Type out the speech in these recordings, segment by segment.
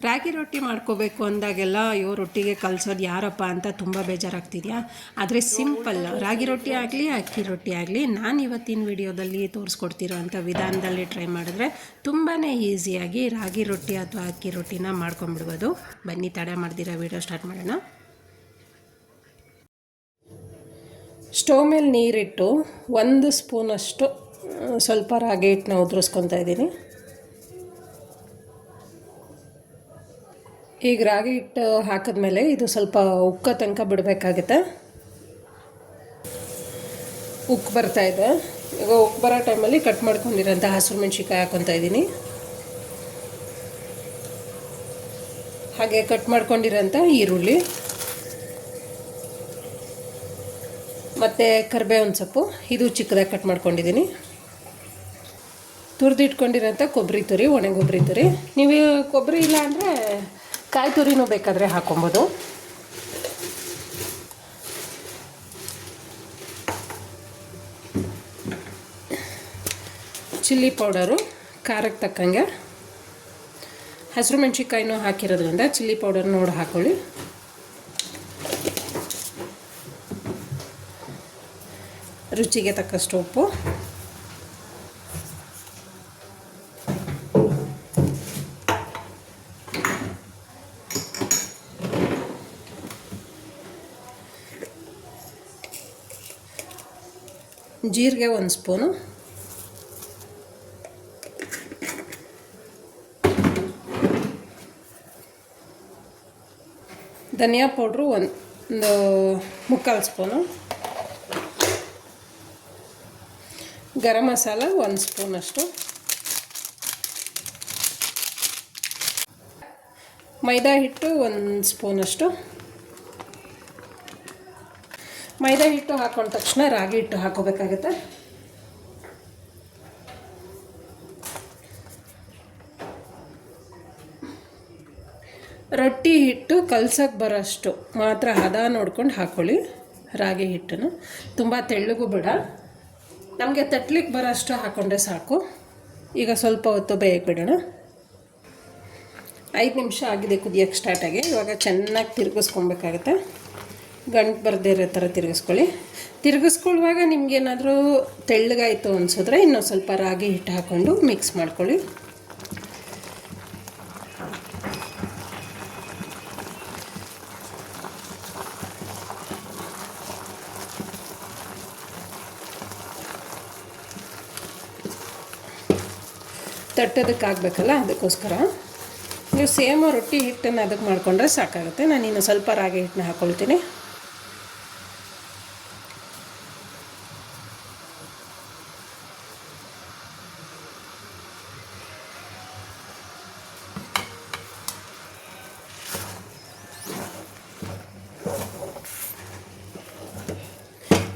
ರಾಗಿ ರೊಟ್ಟಿ ಮಾಡ್ಕೋಬೇಕು ಅಂದಾಗೆಲ್ಲ ಅಯ್ಯೋ ರೊಟ್ಟಿಗೆ ಕಲಿಸೋದು ಯಾರಪ್ಪ ಅಂತ ತುಂಬ ಬೇಜಾರಾಗ್ತಿದೆಯಾ. ಆದರೆ ಸಿಂಪಲ್ ರಾಗಿ ರೊಟ್ಟಿ ಆಗಲಿ ಅಕ್ಕಿ ರೊಟ್ಟಿ ಆಗಲಿ ನಾನು ಇವತ್ತಿನ ವಿಡಿಯೋದಲ್ಲಿ ತೋರಿಸ್ಕೊಡ್ತಿರೋ ಅಂಥ ವಿಧಾನದಲ್ಲಿ ಟ್ರೈ ಮಾಡಿದ್ರೆ ತುಂಬಾ ಈಸಿಯಾಗಿ ರಾಗಿ ರೊಟ್ಟಿ ಅಥವಾ ಅಕ್ಕಿ ರೊಟ್ಟಿನ ಮಾಡ್ಕೊಂಬಿಡ್ಬೋದು. ಬನ್ನಿ ತಡ ಮಾಡ್ದಿರೋ ವಿಡಿಯೋ ಸ್ಟಾರ್ಟ್ ಮಾಡೋಣ. ಸ್ಟವ್ ಮೇಲೆ ನೀರಿಟ್ಟು 1 ಸ್ಪೂನಷ್ಟು ಸ್ವಲ್ಪ ರಾಗಿ ಹಿಟ್ಟನ್ನ ಉದುರಿಸ್ಕೊತಾ ಇದ್ದೀನಿ. ಈಗ ರಾಗಿ ಹಿಟ್ಟು ಹಾಕಿದ್ಮೇಲೆ ಇದು ಸ್ವಲ್ಪ ಉಕ್ಕ ತನಕ ಬಿಡಬೇಕಾಗುತ್ತೆ. ಉಕ್ಕು ಬರ್ತಾಯಿದೆ. ಈಗ ಉಕ್ಕು ಬರೋ ಟೈಮಲ್ಲಿ ಕಟ್ ಮಾಡ್ಕೊಂಡಿರೋಂಥ ಹಸಿರು ಮೆಣಸಿನ್ಕಾಯಿ ಹಾಕ್ಕೊತಾ ಇದ್ದೀನಿ. ಹಾಗೆ ಕಟ್ ಮಾಡ್ಕೊಂಡಿರೋಂಥ ಈರುಳ್ಳಿ ಮತ್ತು ಕರಿಬೇವಿನ ಸೊಪ್ಪು, ಇದು ಚಿಕ್ಕದಾಗಿ ಕಟ್ ಮಾಡ್ಕೊಂಡಿದ್ದೀನಿ. ತುರಿದಿಟ್ಕೊಂಡಿರೋಂಥ ಕೊಬ್ಬರಿ ತುರಿ, ಒಣ ಕೊಬ್ಬರಿ ತುರಿ. ನೀವು ಕೊಬ್ಬರಿ ಇಲ್ಲ ಅಂದರೆ ಕಾಯಿ ತುರಿನೂ ಬೇಕಾದರೆ ಹಾಕ್ಕೊಬೋದು. ಚಿಲ್ಲಿ ಪೌಡರು ಖಾರಕ್ಕೆ ತಕ್ಕಂಗೆ. ಹಸಿರು ಮೆಣಸಿನ್ಕಾಯಿನೂ ಹಾಕಿರೋದ್ರಿಂದ ಚಿಲ್ಲಿ ಪೌಡರ್ ನೋಡಿ ಹಾಕ್ಕೊಳ್ಳಿ. ರುಚಿಗೆ ತಕ್ಕಷ್ಟು ಉಪ್ಪು, ಜೀರಿಗೆ 1 ಸ್ಪೂನು, ಧನಿಯಾ ಪೌಡ್ರು 1 ಸ್ಪೂನು, ಗರಂ ಮಸಾಲ 1 ಸ್ಪೂನಷ್ಟು, ಮೈದಾ ಹಿಟ್ಟು 1 ಸ್ಪೂನಷ್ಟು. ಮೈದಾ ಹಿಟ್ಟು ಹಾಕೊಂಡ ತಕ್ಷಣ ರಾಗಿ ಹಿಟ್ಟು ಹಾಕೋಬೇಕಾಗುತ್ತೆ. ರೊಟ್ಟಿ ಹಿಟ್ಟು ಕಲ್ಸಕ್ಕೆ ಬರೋಷ್ಟು ಮಾತ್ರ ಹದ ನೋಡ್ಕೊಂಡು ಹಾಕ್ಕೊಳ್ಳಿ ರಾಗಿ ಹಿಟ್ಟನ್ನು. ತುಂಬ ತೆಳ್ಳಗೂ ಬೇಡ, ನಮಗೆ ತಟ್ಲಿಕ್ಕೆ ಬರೋಷ್ಟು ಹಾಕ್ಕೊಂಡ್ರೆ ಸಾಕು. ಈಗ ಸ್ವಲ್ಪ ಹೊತ್ತು ಬೇಯಕ್ಕೆ ಬಿಡೋಣ. 5 ನಿಮಿಷ ಆಗಿದೆ ಕುದಿಯೋಕ್ಕೆ ಸ್ಟಾರ್ಟ್ ಆಗಿ. ಇವಾಗ ಚೆನ್ನಾಗಿ ತಿರುಗಿಸ್ಕೊಬೇಕಾಗುತ್ತೆ. ಗಂಟು ಬರದೇ ಇರೋ ಥರ ತಿರುಗಿಸ್ಕೊಳ್ಳಿ. ತಿರುಗಿಸ್ಕೊಳ್ಳುವಾಗ ನಿಮಗೇನಾದರೂ ತೆಳ್ಳಗಾಯಿತು ಅನಿಸಿದ್ರೆ ಇನ್ನೊಂದು ಸ್ವಲ್ಪ ರಾಗಿ ಹಿಟ್ಟು ಹಾಕ್ಕೊಂಡು ಮಿಕ್ಸ್ ಮಾಡ್ಕೊಳ್ಳಿ. ತಟ್ಟೋದಕ್ಕೆ ಆಗಬೇಕಲ್ಲ, ಅದಕ್ಕೋಸ್ಕರ ನೀವು ಸೇಮ್ ರೊಟ್ಟಿ ಹಿಟ್ಟನ್ನು ಅದಕ್ಕೆ ಮಾಡಿಕೊಂಡ್ರೆ ಸಾಕಾಗುತ್ತೆ. ನಾನು ಇನ್ನು ಸ್ವಲ್ಪ ರಾಗಿ ಹಿಟ್ಟನ್ನ ಹಾಕ್ಕೊಳ್ತೀನಿ.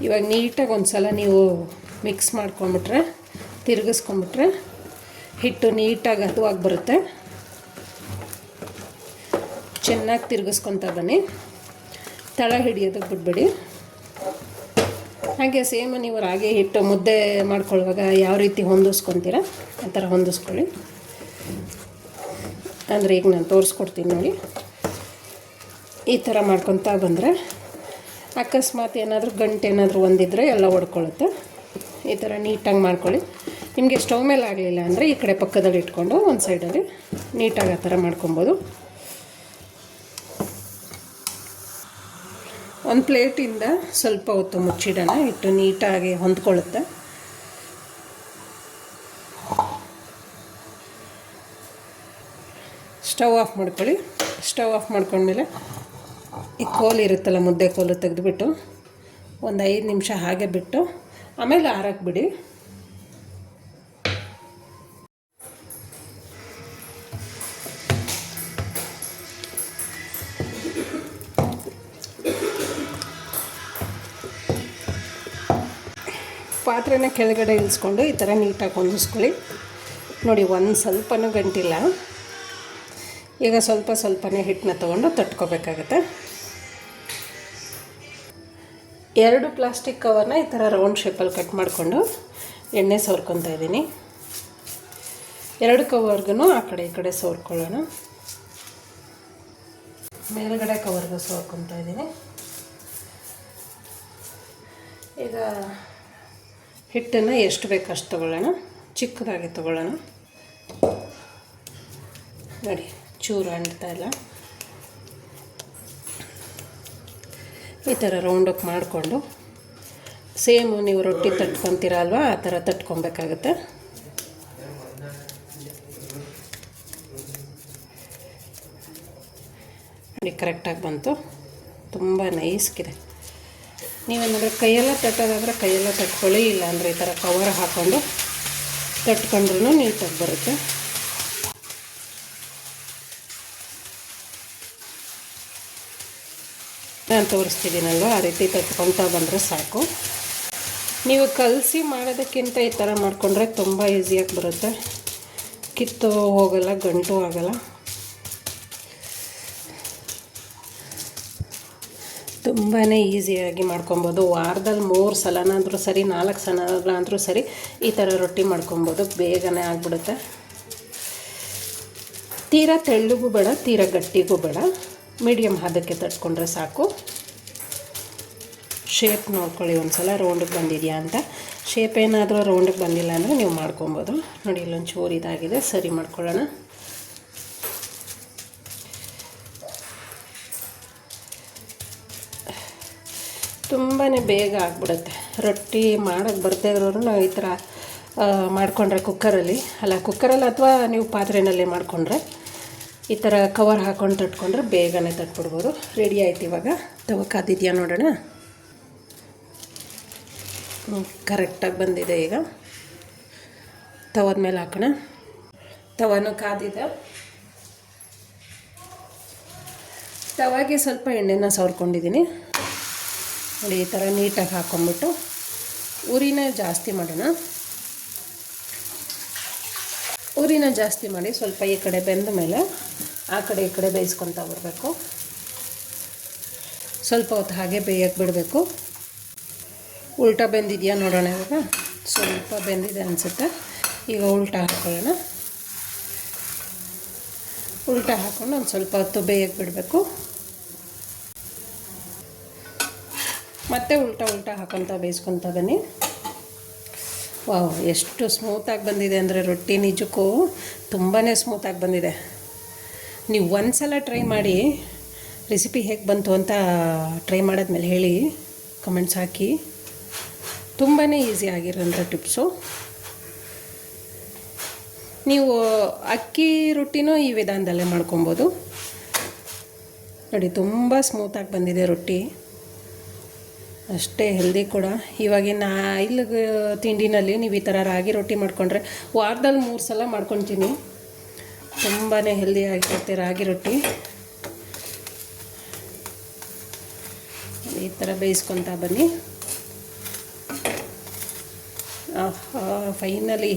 ಇವಾಗ ನೀಟಾಗಿ ಒಂದು ಸಲ ನೀವು ಮಿಕ್ಸ್ ಮಾಡ್ಕೊಂಬಿಟ್ರೆ, ತಿರುಗಿಸ್ಕೊಂಬಿಟ್ರೆ ಹಿಟ್ಟು ನೀಟಾಗಿ ಹದವಾಗಿ ಬರುತ್ತೆ. ಚೆನ್ನಾಗಿ ತಿರುಗಿಸ್ಕೊತಾ ಬನ್ನಿ, ತಳ ಹಿಡಿಯೋದಕ್ಕೆ ಬಿಡಬೇಡಿ. ಹಾಗೆ ಸೇಮ್ ನೀವು ರಾಗಿ ಹಿಟ್ಟು ಮುದ್ದೆ ಮಾಡ್ಕೊಳ್ಳುವಾಗ ಯಾವ ರೀತಿ ಹೊಂದಿಸ್ಕೊತೀರ ಆ ಥರ ಹೊಂದಿಸ್ಕೊಳ್ಳಿ. ಅಂದರೆ ಈಗ ನಾನು ತೋರಿಸ್ಕೊಡ್ತೀನಿ ನೋಡಿ. ಈ ಥರ ಮಾಡ್ಕೊತಾ ಬಂದರೆ ಅಕಸ್ಮಾತ್ ಏನಾದರೂ ಗಂಟು ಏನಾದರೂ ಒಂದಿದ್ರೆ ಎಲ್ಲ ಒಡ್ಕೊಳ್ಳುತ್ತೆ. ಈ ಥರ ನೀಟಾಗಿ ಮಾಡ್ಕೊಳ್ಳಿ. ನಿಮಗೆ ಸ್ಟವ್ ಮೇಲೆ ಆಗಲಿಲ್ಲ ಅಂದರೆ ಈ ಕಡೆ ಪಕ್ಕದಲ್ಲಿ ಇಟ್ಕೊಂಡು ಒಂದು ಸೈಡಲ್ಲಿ ನೀಟಾಗಿ ಆ ಥರ ಮಾಡ್ಕೊಬೋದು. ಒಂದು ಪ್ಲೇಟಿಂದ ಸ್ವಲ್ಪ ಹೊತ್ತು ಮುಚ್ಚಿಡೋಣ, ಹಿಟ್ಟು ನೀಟಾಗಿ ಹೊಂದ್ಕೊಳ್ಳುತ್ತೆ. ಸ್ಟವ್ ಆಫ್ ಮಾಡ್ಕೊಳ್ಳಿ. ಸ್ಟವ್ ಆಫ್ ಮಾಡ್ಕೊಂಡ್ಮೇಲೆ ಈ ಕೋಲು ಇರುತ್ತಲ್ಲ, ಮುದ್ದೆ ಕೋಲು ತೆಗೆದುಬಿಟ್ಟು ಒಂದು 5 ನಿಮಿಷ ಹಾಗೆ ಬಿಟ್ಟು ಆಮೇಲೆ ಆರಕ್ಕೆ ಬಿಡಿ. ಪಾತ್ರೆನ ಕೆಳಗಡೆ ಇಳಿಸ್ಕೊಂಡು ಈ ಥರ ನೀಟಾಗಿ ಹೊಂದಿಸ್ಕೊಳ್ಳಿ. ನೋಡಿ, ಒಂದು ಸ್ವಲ್ಪನೂ ಗಂಟಿಲ್ಲ. ಈಗ ಸ್ವಲ್ಪನೇ ಹಿಟ್ಟನ್ನ ತೊಗೊಂಡು ತಟ್ಕೋಬೇಕಾಗತ್ತೆ. 2 ಪ್ಲಾಸ್ಟಿಕ್ ಕವರ್ನ ಈ ಥರ ರೌಂಡ್ ಶೇಪಲ್ಲಿ ಕಟ್ ಮಾಡಿಕೊಂಡು ಎಣ್ಣೆ ಸವರ್ಕೊತಾ ಇದ್ದೀನಿ. 2 ಕವರ್ಗೂ ಆ ಕಡೆ ಈ ಕಡೆ ಸವರ್ಕೊಳ್ಳೋಣ. ಮೇಲ್ಗಡೆ ಕವರ್ಗೆ ಹಾಕ್ಕೊತಾ ಇದ್ದೀನಿ. ಈಗ ಹಿಟ್ಟನ್ನು ಎಷ್ಟು ಬೇಕು ಅಷ್ಟು ತೊಗೊಳ್ಳೋಣ. ಚಿಕ್ಕದಾಗಿ ತೊಗೊಳ್ಳೋಣ. ನೋಡಿ ಚೂರು ಅಂಟ್ತಾ ಇಲ್ಲ. ಈ ಥರ ರೌಂಡಕ್ಕೆ ಮಾಡಿಕೊಂಡು ಸೇಮು ನೀವು ರೊಟ್ಟಿ ತಟ್ಕೊತೀರ ಅಲ್ವಾ, ಆ ಥರ ತಟ್ಕೊಬೇಕಾಗತ್ತೆ. ನೋಡಿ ಕರೆಕ್ಟಾಗಿ ಬಂತು, ತುಂಬ ನೈಸ್ಗಿದೆ. ನೀವೇನಾದರೂ ಕೈಯೆಲ್ಲ ತಟ್ಟೋದಾದರೆ ಕೈಯೆಲ್ಲ ತಟ್ಕೊಳ್ಳಿ, ಇಲ್ಲಾಂದರೆ ಈ ಥರ ಕವರ್ ಹಾಕ್ಕೊಂಡು ತಟ್ಕೊಂಡ್ರೂ ನೀಟಾಗಿ ಬರುತ್ತೆ. ನಾನು ತೋರಿಸ್ತಿದ್ದೀನಲ್ವ, ಆ ರೀತಿ ತಟ್ಕೊಳ್ತಾ ಬಂದರೆ ಸಾಕು. ನೀವು ಕಲಸಿ ಮಾಡೋದಕ್ಕಿಂತ ಈ ಥರ ಮಾಡಿಕೊಂಡ್ರೆ ತುಂಬ ಈಸಿಯಾಗಿ ಬರುತ್ತೆ. ಕಿತ್ತು ಹೋಗಲ್ಲ, ಗಂಟು ಆಗಲ್ಲ. ತುಂಬಾ ಈಸಿಯಾಗಿ ಮಾಡ್ಕೊಬೋದು. ವಾರದಲ್ಲಿ 3 ಸಲನಾದರೂ ಸರಿ, 4 ಸಲ ಅಂದರೂ ಸರಿ ಈ ಥರ ರೊಟ್ಟಿ ಮಾಡ್ಕೊಬೋದು. ಬೇಗನೆ ಆಗಿಬಿಡುತ್ತೆ. ತೀರಾ ತೆಳ್ಳಗೂ ಬೇಡ, ತೀರಾ ಗಟ್ಟಿಗೂ ಬೇಡ, ಮೀಡಿಯಮ್ ಹದಕ್ಕೆ ತಟ್ಕೊಂಡ್ರೆ ಸಾಕು. ಶೇಪ್ ನೋಡ್ಕೊಳ್ಳಿ ಒಂದು ಸಲ ರೌಂಡಿಗೆ ಬಂದಿದೆಯಾ ಅಂತ. ಶೇಪ್ ಏನಾದರೂ ರೌಂಡಿಗೆ ಬಂದಿಲ್ಲ ಅಂದರೆ ನೀವು ಮಾಡ್ಕೊಬೋದು. ನೋಡಿ ಇಲ್ಲೊಂದು ಚೂರು ಇದಾಗಿದೆ, ಸರಿ ಮಾಡ್ಕೊಳ್ಳೋಣ. ತುಂಬಾ ಬೇಗ ಆಗಿಬಿಡುತ್ತೆ. ರೊಟ್ಟಿ ಮಾಡೋಕ್ಕೆ ಬರದೇ ಇರೋರು ನಾವು ಈ ಥರ ಮಾಡಿಕೊಂಡ್ರೆ ಕುಕ್ಕರಲ್ಲಿ ಅಥವಾ ನೀವು ಪಾತ್ರೆಯಲ್ಲೇ ಮಾಡಿಕೊಂಡ್ರೆ ಈ ಥರ ಕವರ್ ಹಾಕ್ಕೊಂಡು ತಟ್ಕೊಂಡ್ರೆ ಬೇಗನೆ ತಟ್ಬಿಡ್ಬೋದು. ರೆಡಿ ಆಯ್ತು. ಇವಾಗ ತವ ಕಾದಿದೆಯಾ ನೋಡೋಣ. ಕರೆಕ್ಟಾಗಿ ಬಂದಿದೆ. ಈಗ ತವದ ಮೇಲೆ ಹಾಕೋಣ. ತವನೂ ಕಾದಿದೆ. ತವಾಗೆ ಸ್ವಲ್ಪ ಎಣ್ಣೆನ ಸವರ್ಕೊಂಡಿದ್ದೀನಿ. ನೋಡಿ ಈ ಥರ ನೀಟಾಗಿ ಹಾಕ್ಕೊಂಬಿಟ್ಟು ಉರಿನ ಜಾಸ್ತಿ ಮಾಡೋಣ. ಉರಿನ ಜಾಸ್ತಿ ಮಾಡಿ ಸ್ವಲ್ಪ ಈ ಕಡೆ ಬೆಂದ ಮೇಲೆ ಆ ಕಡೆ ಈ ಕಡೆ ಬೇಯಿಸ್ಕೊತಾ ಬರಬೇಕು. ಸ್ವಲ್ಪ ಹೊತ್ತು ಹಾಗೆ ಬೇಯಕ್ಕೆ ಬಿಡಬೇಕು. ಉಲ್ಟಾ ಬೆಂದಿದೆಯಾ ನೋಡೋಣ. ಇವಾಗ ಸ್ವಲ್ಪ ಬೆಂದಿದೆ ಅನಿಸುತ್ತೆ. ಈಗ ಉಲ್ಟಾ ಹಾಕ್ಕೊಳ್ಳೋಣ. ಉಲ್ಟಾ ಹಾಕ್ಕೊಂಡು ಒಂದು ಸ್ವಲ್ಪ ಹೊತ್ತು ಬೇಯಕ್ಕೆ ಬಿಡಬೇಕು. ಮತ್ತೆ ಉಲ್ಟಾ ಹಾಕೊತ ಬೇಯಿಸ್ಕೊತಾ ಬನ್ನಿ. ವಾವ್, ಎಷ್ಟು ಸ್ಮೂತಾಗಿ ಬಂದಿದೆ ಅಂದರೆ ರೊಟ್ಟಿ ನಿಜಕ್ಕೂ ತುಂಬಾ ಸ್ಮೂತಾಗಿ ಬಂದಿದೆ. ನೀವು ಒಂದು ಸಲ ಟ್ರೈ ಮಾಡಿ, ರೆಸಿಪಿ ಹೇಗೆ ಬಂತು ಅಂತ ಟ್ರೈ ಮಾಡಿದ್ಮೇಲೆ ಹೇಳಿ, ಕಮೆಂಟ್ಸ್ ಹಾಕಿ. ತುಂಬಾ ಈಸಿ ಆಗಿರೋಂಥ ಟಿಪ್ಸು. ನೀವು ಅಕ್ಕಿ ರೊಟ್ಟಿನೂ ಈ ವಿಧಾನದಲ್ಲೇ ಮಾಡ್ಕೊಬೋದು. ನೋಡಿ ತುಂಬ ಸ್ಮೂತಾಗಿ ಬಂದಿದೆ ರೊಟ್ಟಿ, ಅಷ್ಟೇ ಹೆಲ್ದಿ ಕೂಡ. ಇವಾಗಿನ ಆಯಿಲ್ ತಿಂಡಿನಲ್ಲಿ ನೀವು ಈ ಥರ ರಾಗಿ ರೊಟ್ಟಿ ಮಾಡಿಕೊಂಡ್ರೆ ವಾರದಲ್ಲಿ 3 ಸಲ ಮಾಡ್ಕೊತೀನಿ. ತುಂಬಾ ಹೆಲ್ದಿ ಆಗಿರುತ್ತೆ ರಾಗಿ ರೊಟ್ಟಿ. ಈ ಥರ ಬೇಯಿಸ್ಕೊತಾ ಬನ್ನಿ. ಫೈನಲಿ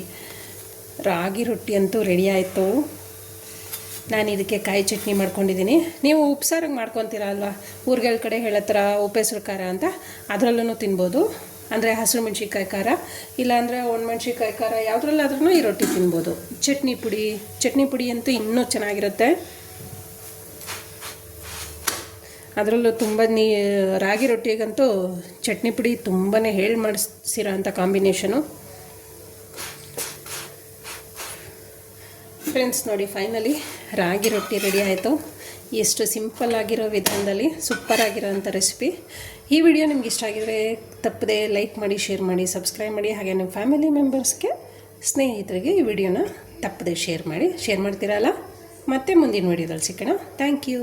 ರಾಗಿ ರೊಟ್ಟಿ ಅಂತೂ ರೆಡಿ ಆಯಿತು. ನಾನು ಇದಕ್ಕೆ ಕಾಯಿ ಚಟ್ನಿ ಮಾಡ್ಕೊಂಡಿದ್ದೀನಿ. ನೀವು ಉಪ್ಸಾರಿಗೆ ಮಾಡ್ಕೊತೀರ ಅಲ್ವಾ, ಊರುಗಳ ಕಡೆ ಹೇಳತ್ರ ಉಪ್ಪೆಸರು ಖಾರ ಅಂತ, ಅದರಲ್ಲೂ ತಿನ್ಬೋದು. ಅಂದರೆ ಹಸಿರು ಮೆಣ್ಸಿನ್ಕಾಯಿ ಖಾರ, ಇಲ್ಲಾಂದರೆ ಒಣಮೆಣ್ಸಿನ್ಕಾಯಿ ಖಾರ, ಯಾವುದ್ರಲ್ಲಾದ್ರೂ ಈ ರೊಟ್ಟಿ ತಿನ್ಬೋದು. ಚಟ್ನಿ ಪುಡಿ ಅಂತೂ ಇನ್ನೂ ಚೆನ್ನಾಗಿರುತ್ತೆ. ಅದರಲ್ಲೂ ತುಂಬ ರಾಗಿ ರೊಟ್ಟಿಗಂತೂ ಚಟ್ನಿ ಪುಡಿ ತುಂಬಾ ಹೇಳಿ ಮಾಡಿಸಿರೋ ಅಂಥ ಕಾಂಬಿನೇಷನು. ಫ್ರೆಂಡ್ಸ್ ನೋಡಿ, ಫೈನಲಿ ರಾಗಿ ರೊಟ್ಟಿ ರೆಡಿ ಆಯಿತು. ಎಷ್ಟು ಸಿಂಪಲ್ ಆಗಿರೋ ವಿಧಾನದಲ್ಲಿ ಸೂಪರ್ ಆಗಿರೋಂಥ ರೆಸಿಪಿ. ಈ ವಿಡಿಯೋ ನಿಮ್ಗೆ ಇಷ್ಟ ಆಗಿದರೆ ತಪ್ಪದೆ ಲೈಕ್ ಮಾಡಿ, ಶೇರ್ ಮಾಡಿ, ಸಬ್ಸ್ಕ್ರೈಬ್ ಮಾಡಿ. ಹಾಗೆ ನಿಮ್ಮ ಫ್ಯಾಮಿಲಿ ಮೆಂಬರ್ಸ್ಗೆ, ಸ್ನೇಹಿತರಿಗೆ ಈ ವಿಡಿಯೋನ ತಪ್ಪದೆ ಶೇರ್ ಮಾಡ್ತೀರಲ್ಲ. ಮತ್ತೆ ಮುಂದಿನ ವಿಡಿಯೋದಲ್ಲಿ ಸಿಗೋಣ. Thank you.